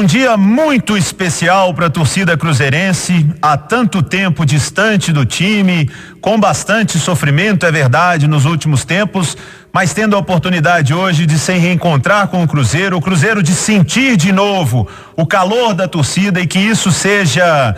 dia muito especial para a torcida cruzeirense, há tanto tempo distante do time, com bastante sofrimento, é verdade, nos últimos tempos, mas tendo a oportunidade hoje de se reencontrar com o Cruzeiro de sentir de novo o calor da torcida e que isso seja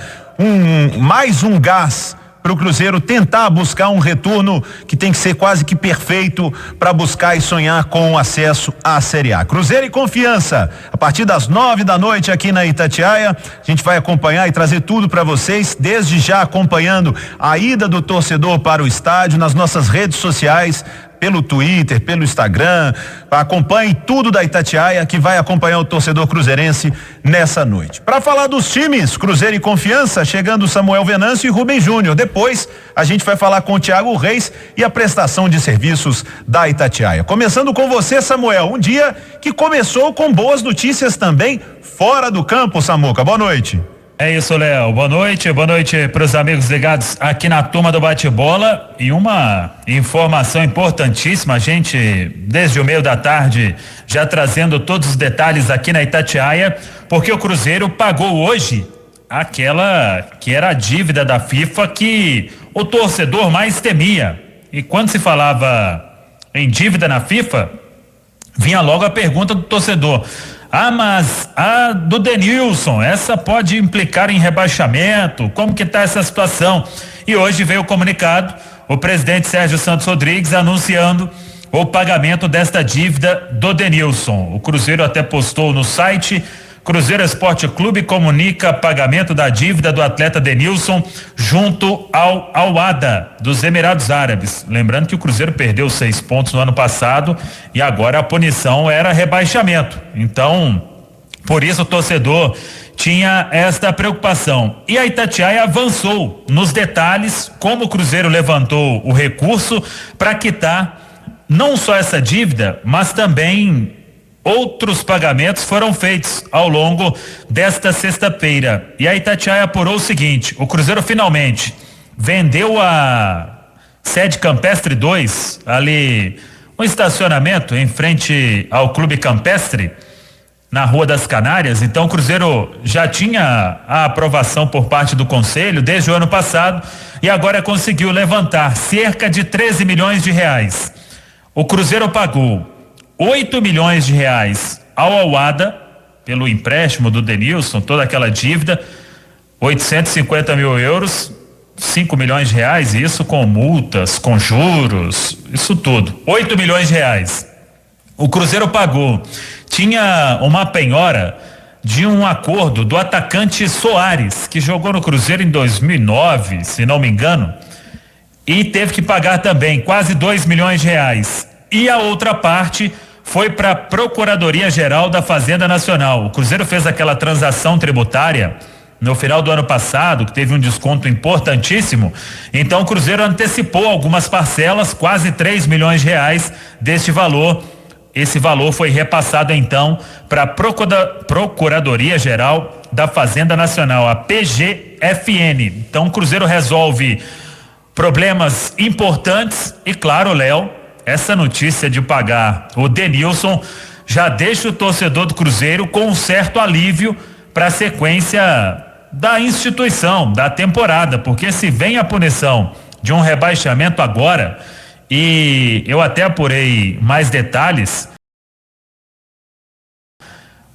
mais um gás para o Cruzeiro tentar buscar um retorno que tem que ser quase que perfeito para buscar e sonhar com o acesso à Série A. Cruzeiro e Confiança, a partir das 9 da noite aqui na Itatiaia, a gente vai acompanhar e trazer tudo para vocês, desde já acompanhando a ida do torcedor para o estádio nas nossas redes sociais, pelo Twitter, pelo Instagram. Acompanhe tudo da Itatiaia, que vai acompanhar o torcedor cruzeirense nessa noite. Para falar dos times, Cruzeiro e Confiança, chegando Samuel Venâncio e Rubem Júnior. Depois a gente vai falar com o Thiago Reis e a prestação de serviços da Itatiaia. Começando com você, Samuel, um dia que começou com boas notícias também fora do campo, Samuca. Boa noite. É isso, Léo. Boa noite para os amigos ligados aqui na turma do bate-bola. E uma informação importantíssima, a gente desde o meio da tarde já trazendo todos os detalhes aqui na Itatiaia, porque o Cruzeiro pagou hoje aquela que era a dívida da FIFA que o torcedor mais temia. E quando se falava em dívida na FIFA, vinha logo a pergunta do torcedor: mas a do Denilson, essa pode implicar em rebaixamento? Como que tá essa situação? E hoje veio o comunicado, o presidente Sérgio Santos Rodrigues anunciando o pagamento desta dívida do Denilson. O Cruzeiro até postou no site: Cruzeiro Esporte Clube comunica pagamento da dívida do atleta Denilson junto ao Al-Wahda dos Emirados Árabes. Lembrando que o Cruzeiro perdeu 6 pontos no ano passado e agora a punição era rebaixamento. Então, por isso o torcedor tinha esta preocupação. E a Itatiaia avançou nos detalhes como o Cruzeiro levantou o recurso para quitar não só essa dívida, mas também outros pagamentos foram feitos ao longo desta sexta-feira. E a Itatiaia apurou o seguinte: o Cruzeiro finalmente vendeu a sede Campestre 2, ali um estacionamento em frente ao Clube Campestre, na Rua das Canárias. Então o Cruzeiro já tinha a aprovação por parte do Conselho desde o ano passado e agora conseguiu levantar cerca de 13 milhões de reais. O Cruzeiro pagou 8 milhões de reais ao Al-Wahda pelo empréstimo do Denilson, toda aquela dívida, 850 mil euros, 5 milhões de reais, isso com multas, com juros, isso tudo, 8 milhões de reais. O Cruzeiro pagou, tinha uma penhora de um acordo do atacante Soares, que jogou no Cruzeiro em 2009, se não me engano, e teve que pagar também quase 2 milhões de reais. E a outra parte foi para a Procuradoria-Geral da Fazenda Nacional. O Cruzeiro fez aquela transação tributária no final do ano passado, que teve um desconto importantíssimo. Então o Cruzeiro antecipou algumas parcelas, quase 3 milhões de reais deste valor. Esse valor foi repassado então para a Procuradoria-Geral da Fazenda Nacional, a PGFN. Então o Cruzeiro resolve problemas importantes e, claro, Léo, essa notícia de pagar o Denilson já deixa o torcedor do Cruzeiro com um certo alívio para a sequência da instituição, da temporada, porque se vem a punição de um rebaixamento agora, e eu até apurei mais detalhes,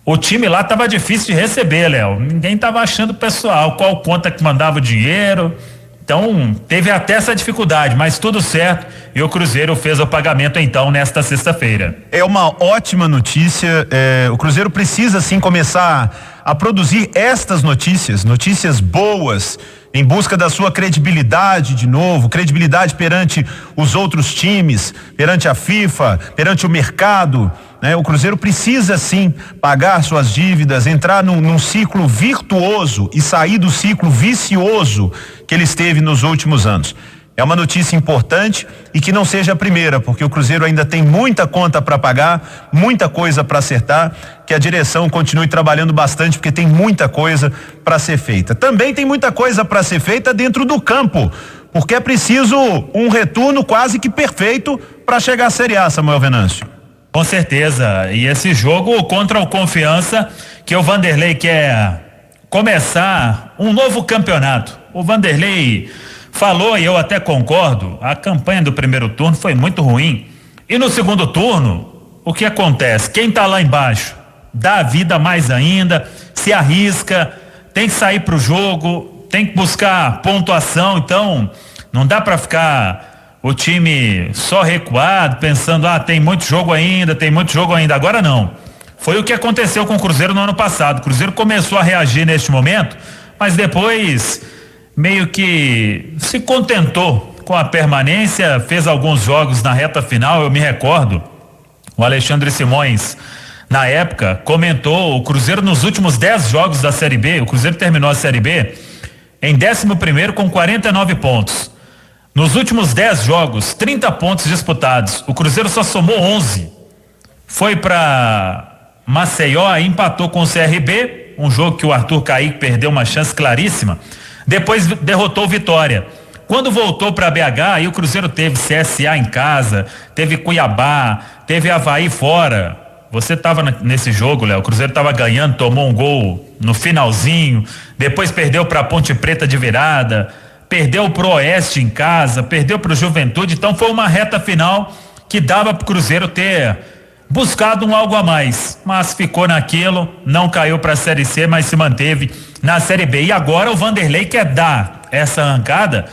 o time lá estava difícil de receber, Léo. Ninguém estava achando pessoal, qual conta que mandava o dinheiro. Então, teve até essa dificuldade, mas tudo certo e o Cruzeiro fez o pagamento então nesta sexta-feira. É uma ótima notícia, o Cruzeiro precisa sim começar a produzir estas notícias boas, em busca da sua credibilidade de novo, credibilidade perante os outros times, perante a FIFA, perante o mercado, né? O Cruzeiro precisa sim pagar suas dívidas, entrar num ciclo virtuoso e sair do ciclo vicioso que ele esteve nos últimos anos. É uma notícia importante e que não seja a primeira, porque o Cruzeiro ainda tem muita conta para pagar, muita coisa para acertar, que a direção continue trabalhando bastante, porque tem muita coisa para ser feita. Também tem muita coisa para ser feita dentro do campo, porque é preciso um retorno quase que perfeito para chegar à Série A, Samuel Venâncio. Com certeza. E esse jogo contra o Confiança, que o Vanderlei quer começar um novo campeonato. O Vanderlei falou, e eu até concordo, a campanha do primeiro turno foi muito ruim. E no segundo turno, o que acontece? Quem tá lá embaixo dá a vida mais ainda, se arrisca, tem que sair pro jogo, tem que buscar pontuação. Então não dá para ficar o time só recuado, pensando, tem muito jogo ainda. Agora não. Foi o que aconteceu com o Cruzeiro no ano passado. O Cruzeiro começou a reagir neste momento, mas depois meio que se contentou com a permanência, fez alguns jogos na reta final. Eu me recordo, o Alexandre Simões, na época, comentou: o Cruzeiro nos últimos 10 jogos da Série B, o Cruzeiro terminou a Série B em 11º com 49 pontos. Nos últimos 10 jogos, 30 pontos disputados. O Cruzeiro só somou 11. Foi para Maceió, empatou com o CRB, um jogo que o Arthur Caíque perdeu uma chance claríssima. Depois derrotou o Vitória. Quando voltou para BH, aí o Cruzeiro teve CSA em casa, teve Cuiabá, teve Avaí fora. Você estava nesse jogo, Léo. O Cruzeiro estava ganhando, tomou um gol no finalzinho, depois perdeu para Ponte Preta de virada, perdeu pro Oeste em casa, perdeu pro Juventude. Então foi uma reta final que dava pro Cruzeiro ter buscado um algo a mais, mas ficou naquilo, não caiu para a Série C, mas se manteve na Série B. E agora o Vanderlei quer dar essa arrancada,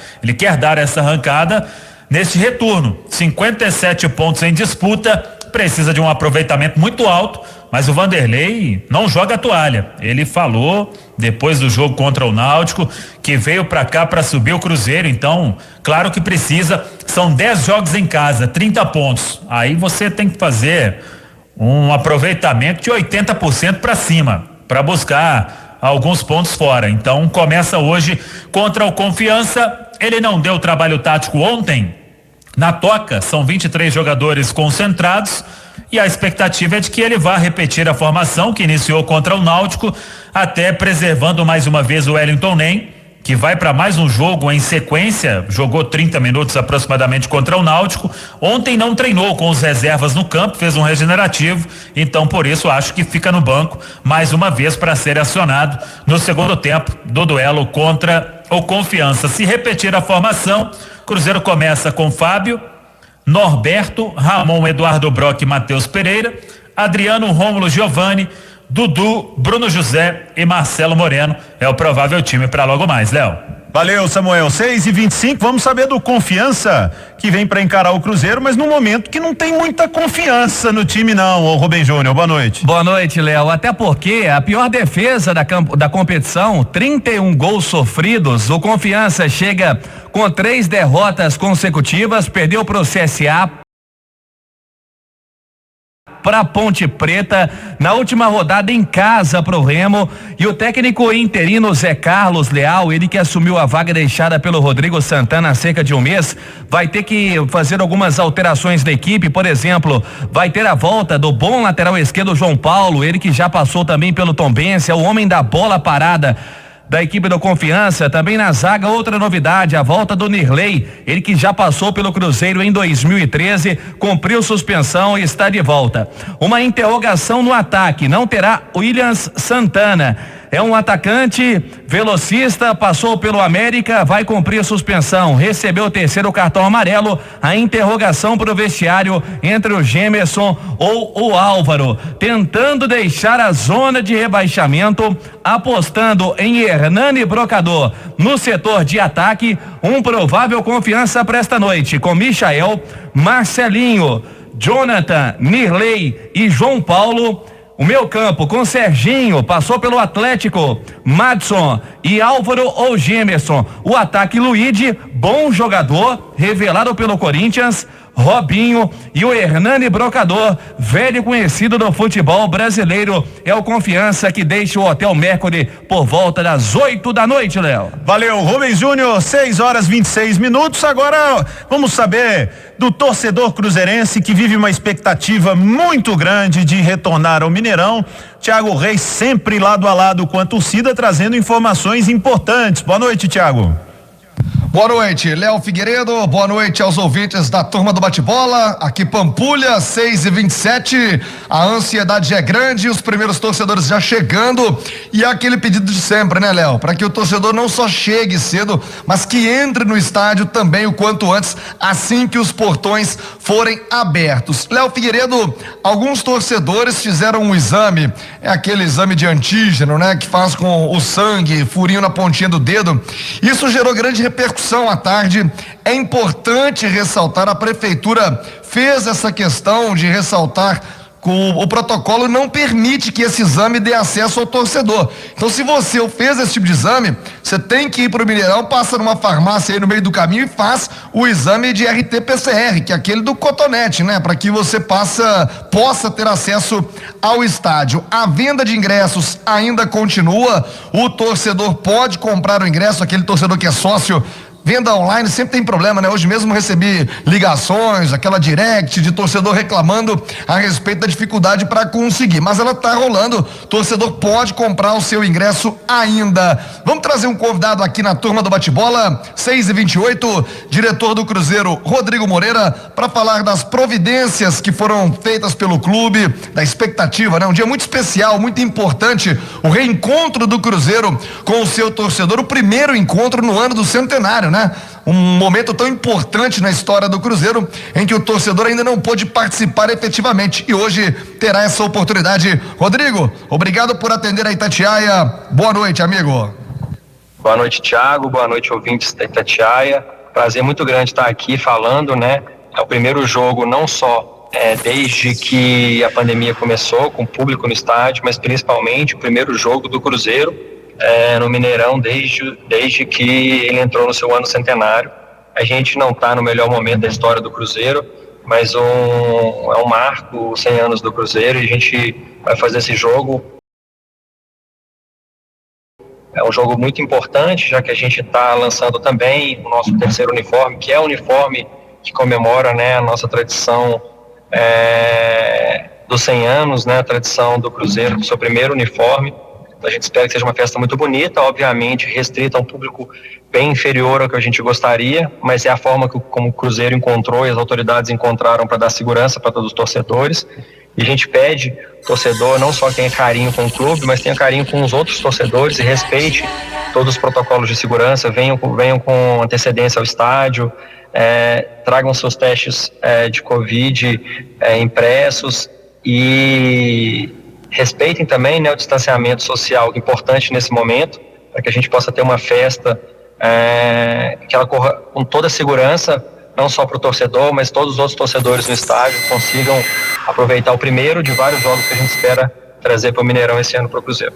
neste retorno. 57 pontos em disputa, precisa de um aproveitamento muito alto, mas o Vanderlei não joga a toalha. Ele falou depois do jogo contra o Náutico que veio para cá para subir o Cruzeiro. Então, claro que precisa. São 10 jogos em casa, 30 pontos. Aí você tem que fazer um aproveitamento de 80% para cima, para buscar alguns pontos fora. Então, começa hoje contra o Confiança. Ele não deu trabalho tático ontem na toca, são 23 jogadores concentrados e a expectativa é de que ele vá repetir a formação que iniciou contra o Náutico, até preservando mais uma vez o Wellington Nem, que vai para mais um jogo em sequência, jogou 30 minutos aproximadamente contra o Náutico. Ontem não treinou com os reservas no campo, fez um regenerativo, então por isso acho que fica no banco mais uma vez para ser acionado no segundo tempo do duelo contra o Confiança. Se repetir a formação, Cruzeiro começa com Fábio, Norberto, Ramon, Eduardo Brock e Matheus Pereira, Adriano, Rômulo, Giovani, Dudu, Bruno José e Marcelo Moreno. É o provável time para logo mais, Léo. Valeu, Samuel. 6:25. Vamos saber do Confiança, que vem para encarar o Cruzeiro, mas num momento que não tem muita confiança no time, não. Ô Rubem Júnior, boa noite. Boa noite, Léo. Até porque a pior defesa da competição, 31 gols sofridos. O Confiança chega com 3 derrotas consecutivas, perdeu pro CSA, para Ponte Preta, na última rodada em casa pro Remo, e o técnico interino Zé Carlos Leal, ele que assumiu a vaga deixada pelo Rodrigo Santana há cerca de um mês, vai ter que fazer algumas alterações da equipe. Por exemplo, vai ter a volta do bom lateral esquerdo João Paulo, ele que já passou também pelo Tombense, é o homem da bola parada da equipe do Confiança. Também na zaga, outra novidade, a volta do Nirley, ele que já passou pelo Cruzeiro em 2013, cumpriu suspensão e está de volta. Uma interrogação no ataque, não terá Williams Santana. É um atacante velocista, passou pelo América, vai cumprir suspensão, recebeu o 3º cartão amarelo. A interrogação para o vestiário entre o Gemerson ou o Álvaro, tentando deixar a zona de rebaixamento, apostando em Hernani Brocador no setor de ataque. Um provável Confiança para esta noite, com Michael, Marcelinho, Jonathan, Nirley e João Paulo. O meio campo com Serginho, passou pelo Atlético, Madson e Álvaro ou Gemerson. O ataque, Luigi, bom jogador, revelado pelo Corinthians, Robinho e o Hernani Brocador, velho conhecido do futebol brasileiro. É o Confiança que deixa o Hotel Mercury por volta das 8 da noite, Léo. Valeu, Rubens Júnior, 6:26. Agora vamos saber do torcedor cruzeirense que vive uma expectativa muito grande de retornar ao Mineirão. Thiago Reis sempre lado a lado com a torcida, trazendo informações importantes. Boa noite, Thiago. Boa noite, Léo Figueiredo, boa noite aos ouvintes da turma do bate-bola, aqui Pampulha, 6h27, a ansiedade é grande, os primeiros torcedores já chegando, e aquele pedido de sempre, né, Léo, para que o torcedor não só chegue cedo, mas que entre no estádio também o quanto antes, assim que os portões forem abertos. Léo Figueiredo, alguns torcedores fizeram um exame, é aquele exame de antígeno, né, que faz com o sangue, furinho na pontinha do dedo, isso gerou grande repercussão à tarde. É importante ressaltar, a prefeitura fez essa questão de ressaltar com o protocolo não permite que esse exame dê acesso ao torcedor. Então, se você fez esse tipo de exame, você tem que ir para o Mineirão, passa numa farmácia aí no meio do caminho e faz o exame de RT-PCR, que é aquele do cotonete, né? Para que você possa ter acesso ao estádio. A venda de ingressos ainda continua. O torcedor pode comprar o ingresso, aquele torcedor que é sócio. Venda online sempre tem problema, né? Hoje mesmo recebi ligações, aquela direct de torcedor reclamando a respeito da dificuldade para conseguir, mas ela tá rolando, torcedor pode comprar o seu ingresso ainda. Vamos trazer um convidado aqui na turma do bate-bola, 6h28, diretor do Cruzeiro, Rodrigo Moreira, para falar das providências que foram feitas pelo clube, da expectativa, né? Um dia muito especial, muito importante, o reencontro do Cruzeiro com o seu torcedor, o primeiro encontro no ano do centenário, né? Um momento tão importante na história do Cruzeiro em que o torcedor ainda não pôde participar efetivamente e hoje terá essa oportunidade. Rodrigo, obrigado por atender a Itatiaia. Boa noite, amigo. Boa noite, Thiago. Boa noite, ouvintes da Itatiaia. Prazer muito grande estar aqui falando, né? É o primeiro jogo não só desde que a pandemia começou com o público no estádio, mas principalmente o primeiro jogo do Cruzeiro no Mineirão desde que ele entrou no seu ano centenário. A gente não está no melhor momento da história do Cruzeiro, mas é um marco, 100 anos do Cruzeiro, e a gente vai fazer esse jogo. É um jogo muito importante, já que a gente está lançando também o nosso terceiro uniforme, que é o uniforme que comemora, né, a nossa tradição dos 100 anos, né, a tradição do Cruzeiro, do seu primeiro uniforme. A gente espera que seja uma festa muito bonita, obviamente restrita a um público bem inferior ao que a gente gostaria, mas é a forma como o Cruzeiro encontrou e as autoridades encontraram para dar segurança para todos os torcedores. E a gente pede ao torcedor não só tenha carinho com o clube, mas tenha carinho com os outros torcedores e respeite todos os protocolos de segurança, venham com antecedência ao estádio, tragam seus testes de Covid impressos e respeitem também, né, o distanciamento social importante nesse momento, para que a gente possa ter uma festa que ela corra com toda a segurança, não só para o torcedor, mas todos os outros torcedores no estádio consigam aproveitar o primeiro de vários jogos que a gente espera trazer para o Mineirão esse ano para o Cruzeiro.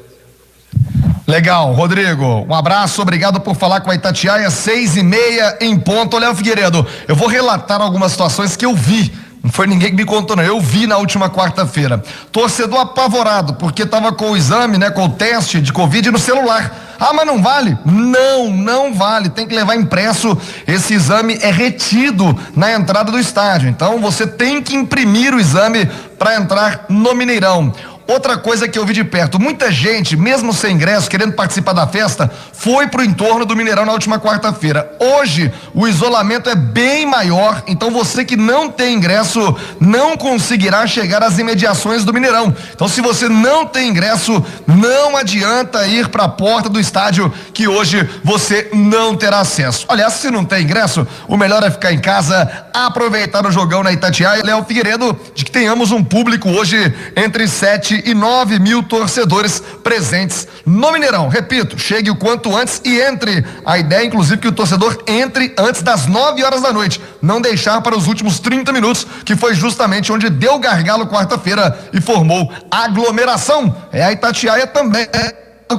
Legal, Rodrigo, um abraço, obrigado por falar com a Itatiaia, 6h30 em ponto. Léo Figueiredo, eu vou relatar algumas situações que eu vi. Não foi ninguém que me contou, não. Eu vi na última quarta-feira. Torcedor apavorado, porque estava com o exame, né? Com o teste de Covid no celular. Ah, mas não vale? Não vale. Tem que levar impresso. Esse exame é retido na entrada do estádio. Então você tem que imprimir o exame para entrar no Mineirão. Outra coisa que eu vi de perto, muita gente, mesmo sem ingresso, querendo participar da festa, foi pro entorno do Mineirão na última quarta-feira. Hoje, o isolamento é bem maior, então você que não tem ingresso não conseguirá chegar às imediações do Mineirão. Então, se você não tem ingresso, não adianta ir para a porta do estádio, que hoje você não terá acesso. Aliás, se não tem ingresso, o melhor é ficar em casa, aproveitar o jogão na Itatiaia. Léo Figueiredo, de que tenhamos um público hoje entre 7 e 9 mil torcedores presentes no Mineirão. Repito, chegue o quanto antes e entre. A ideia, inclusive, que o torcedor entre antes das 9 horas da noite. Não deixar para os últimos 30 minutos, que foi justamente onde deu gargalo quarta-feira e formou aglomeração. É a Itatiaia também,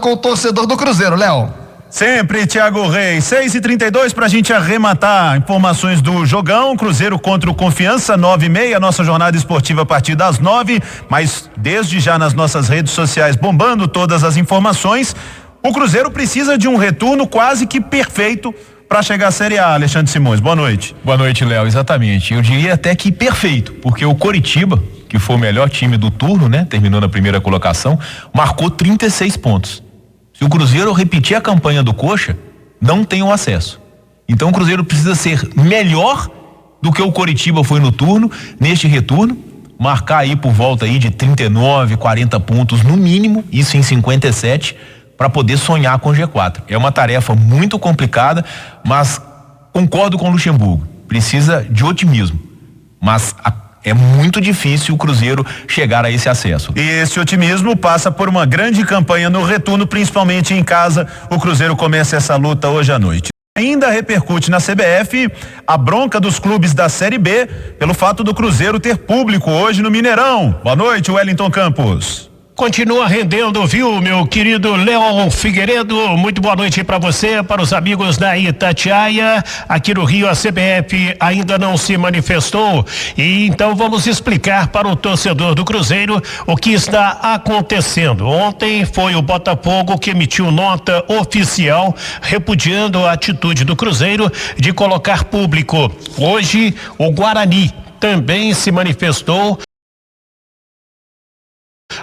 com o torcedor do Cruzeiro, Léo. Sempre, Thiago Reis, 6h32 pra gente arrematar informações do jogão, Cruzeiro contra o Confiança, 9h30, nossa jornada esportiva a partir das 9, mas desde já nas nossas redes sociais bombando todas as informações, o Cruzeiro precisa de um retorno quase que perfeito para chegar à Série A. Alexandre Simões, boa noite. Boa noite, Léo, exatamente, eu diria até que perfeito, porque o Coritiba, que foi o melhor time do turno, né, terminou na primeira colocação, marcou 36 pontos. Se o Cruzeiro repetir a campanha do Coxa, não tem o acesso. Então o Cruzeiro precisa ser melhor do que o Coritiba foi no turno, neste retorno, marcar aí por volta aí de 39, 40 pontos no mínimo, isso em 57, para poder sonhar com o G4. É uma tarefa muito complicada, mas concordo com o Luxemburgo, precisa de otimismo, mas é muito difícil o Cruzeiro chegar a esse acesso. E esse otimismo passa por uma grande campanha no retorno, principalmente em casa. O Cruzeiro começa essa luta hoje à noite. Ainda repercute na CBF a bronca dos clubes da Série B pelo fato do Cruzeiro ter público hoje no Mineirão. Boa noite, Wellington Campos. Continua rendendo, viu, meu querido Leon Figueiredo? Muito boa noite para você, para os amigos da Itatiaia. Aqui no Rio, a CBF ainda não se manifestou. E então vamos explicar para o torcedor do Cruzeiro o que está acontecendo. Ontem foi o Botafogo que emitiu nota oficial repudiando a atitude do Cruzeiro de colocar público. Hoje, o Guarani também se manifestou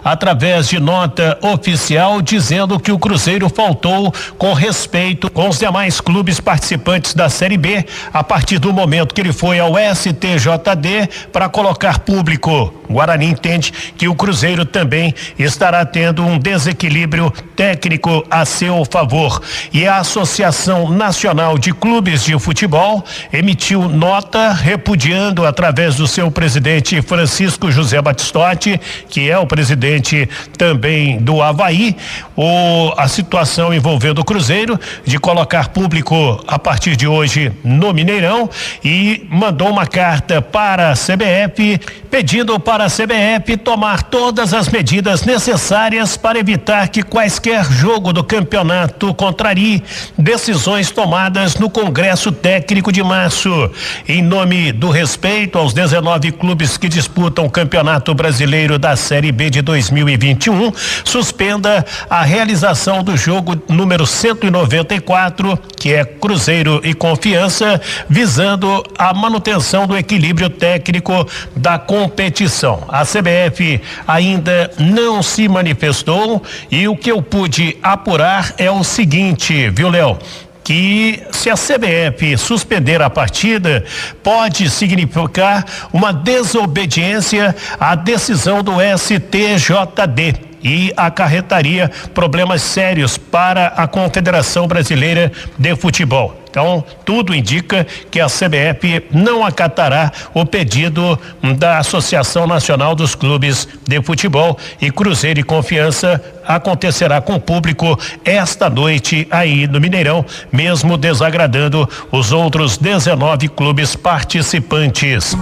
através de nota oficial, dizendo que o Cruzeiro faltou com respeito com os demais clubes participantes da Série B a partir do momento que ele foi ao STJD para colocar público. O Guarani entende que o Cruzeiro também estará tendo um desequilíbrio técnico a seu favor. E a Associação Nacional de Clubes de Futebol emitiu nota repudiando, através do seu presidente Francisco José Batistotti, que é o presidente também do Avaí, a situação envolvendo o Cruzeiro de colocar público a partir de hoje no Mineirão, e mandou uma carta para a CBF pedindo para a CBF tomar todas as medidas necessárias para evitar que quaisquer jogo do campeonato contrarie decisões tomadas no Congresso Técnico de março. Em nome do respeito aos 19 clubes que disputam o Campeonato Brasileiro da Série B de 2021, suspenda a realização do jogo número 194, que é Cruzeiro e Confiança, visando a manutenção do equilíbrio técnico da competição. A CBF ainda não se manifestou, e o que eu pude apurar é o seguinte, viu, Léo? Que se a CBF suspender a partida, pode significar uma desobediência à decisão do STJD e acarretaria problemas sérios para a Confederação Brasileira de Futebol. Então, tudo indica que a CBF não acatará o pedido da Associação Nacional dos Clubes de Futebol, e Cruzeiro e Confiança acontecerá com público esta noite aí no Mineirão, mesmo desagradando os outros 19 clubes participantes.